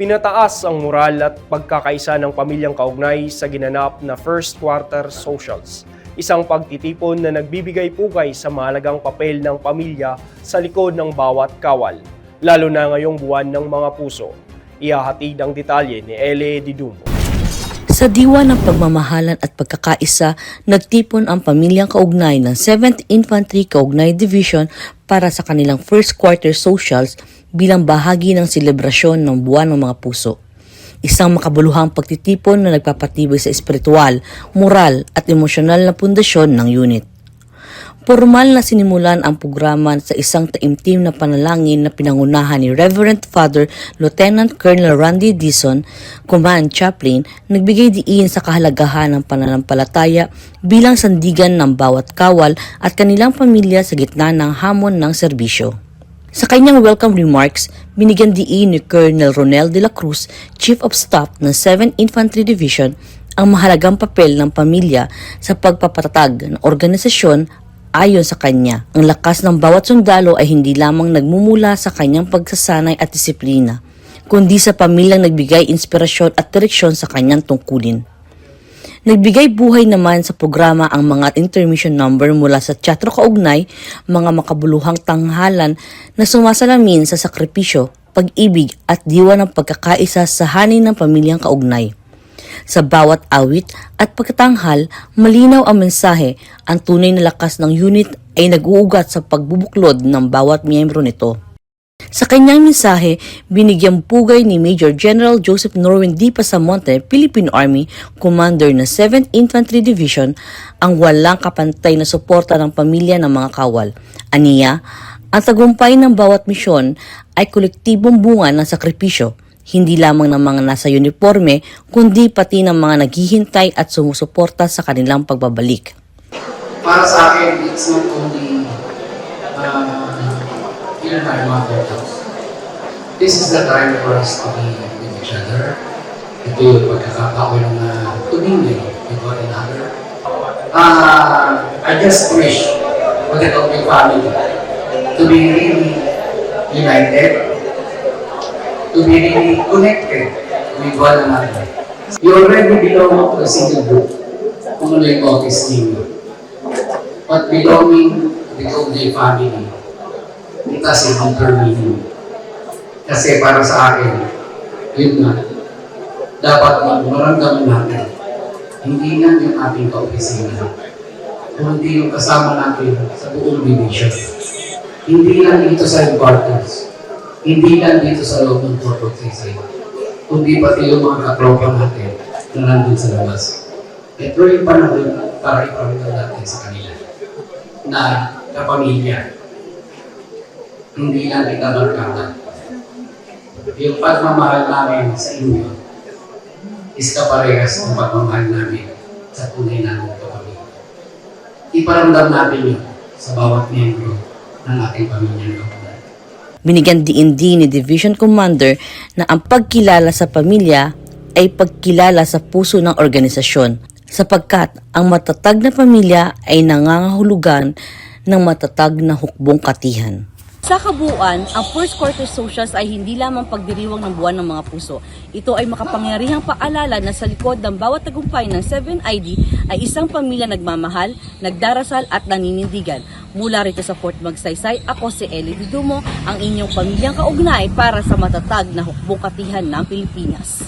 Pinataas ang moral at pagkakaisa ng pamilyang kaugnay sa ginanap na First Quarter Socials, isang pagtitipon na nagbibigay pugay sa mahalagang papel ng pamilya sa likod ng bawat kawal, lalo na ngayong buwan ng mga puso. Ihahatid ang detalye ni Ele Didumo. Sa diwa ng pagmamahalan at pagkakaisa, nagtipon ang pamilyang kaugnay ng 7th Infantry Kaugnay Division para sa kanilang First Quarter Socials bilang bahagi ng selebrasyon ng Buwan ng Mga Puso. Isang makabuluhang pagtitipon na nagpapatibay sa espiritual, moral at emosyonal na pundasyon ng unit. Formal na sinimulan ang programa sa isang taimtim na panalangin na pinangunahan ni Reverend Father Lieutenant Colonel Randy Dizon, Command Chaplain, nagbigay diin sa kahalagahan ng pananampalataya bilang sandigan ng bawat kawal at kanilang pamilya sa gitna ng hamon ng serbisyo. Sa kanyang welcome remarks, binigyan diin ni Colonel Ronel de la Cruz, Chief of Staff ng 7th Infantry Division, ang mahalagang papel ng pamilya sa pagpapatatag ng organisasyon. Ayon sa kanya, ang lakas ng bawat sundalo ay hindi lamang nagmumula sa kanyang pagsasanay at disiplina, kundi sa pamilyang nagbigay inspirasyon at direksyon sa kanyang tungkulin. Nagbigay buhay naman sa programa ang mga intermission number mula sa Teatro Kaugnay, mga makabuluhang tanghalan na sumasalamin sa sakripisyo, pag-ibig at diwa ng pagkakaisa sa hanin ng pamilyang kaugnay. Sa bawat awit at pagkatanghal, malinaw ang mensahe, ang tunay na lakas ng unit ay nag-uugat sa pagbubuklod ng bawat miyembro nito. Sa kanyang mensahe, binigyang pugay ni Major General Joseph Norwin D. Pasamonte, Philippine Army, Commander ng 7th Infantry Division, ang walang kapantay na suporta ng pamilya ng mga kawal. Aniya, ang tagumpay ng bawat misyon ay kolektibong bunga ng sakripisyo, hindi lamang ng mga nasa uniforme, kundi pati ng mga naghihintay at sumusuporta sa kanilang pagbabalik. Para sa akin, it's not only in our mother house. This is the time for us to be with each other. Ito yung pagkakataon na tumingin with one another. I just wish for the Kaugnay family to be really united, to be really connected with one another. You already belong to a single group, kung ano yung office ninyo. But belonging to the Kaugnay family, it has a deeper meaning. Kasi para sa akin, yun nga, dapat maramdaman natin, hindi lang yung ating ka-opisina, kundi yung kasama natin sa buong division. Hindi lang dito sa headquarters, hindi lang dito sa loob ng Fort Oxisay, kundi pati yung mga katropa natin na nandun sa labas. Ito yung panahon para ipamigay natin sa kanila na kapamilya. Hindi lang kita barkada. Yung pagmamahal namin sa inyo is kaparehas ng pagmamahal namin sa tunay namin kapamilya. Iparamdam natin yun sa bawat miyembro ng ating pamilya. Binigyan diin ni Division Commander na ang pagkilala sa pamilya ay pagkilala sa puso ng organisasyon, sapagkat ang matatag na pamilya ay nangangahulugan ng matatag na hukbong katihan. Sa kabuuan, ang First Quarter Socials ay hindi lamang pagdiriwang ng Buwan ng Mga Puso. Ito ay makapangyarihang paalala na sa likod ng bawat tagumpay ng 7ID ay isang pamilya nagmamahal, nagdarasal at naninindigan. Mula rito sa Fort Magsaysay, ako si Ele Didumo, ang inyong pamilyang kaugnay para sa matatag na hukbong katihan ng Pilipinas.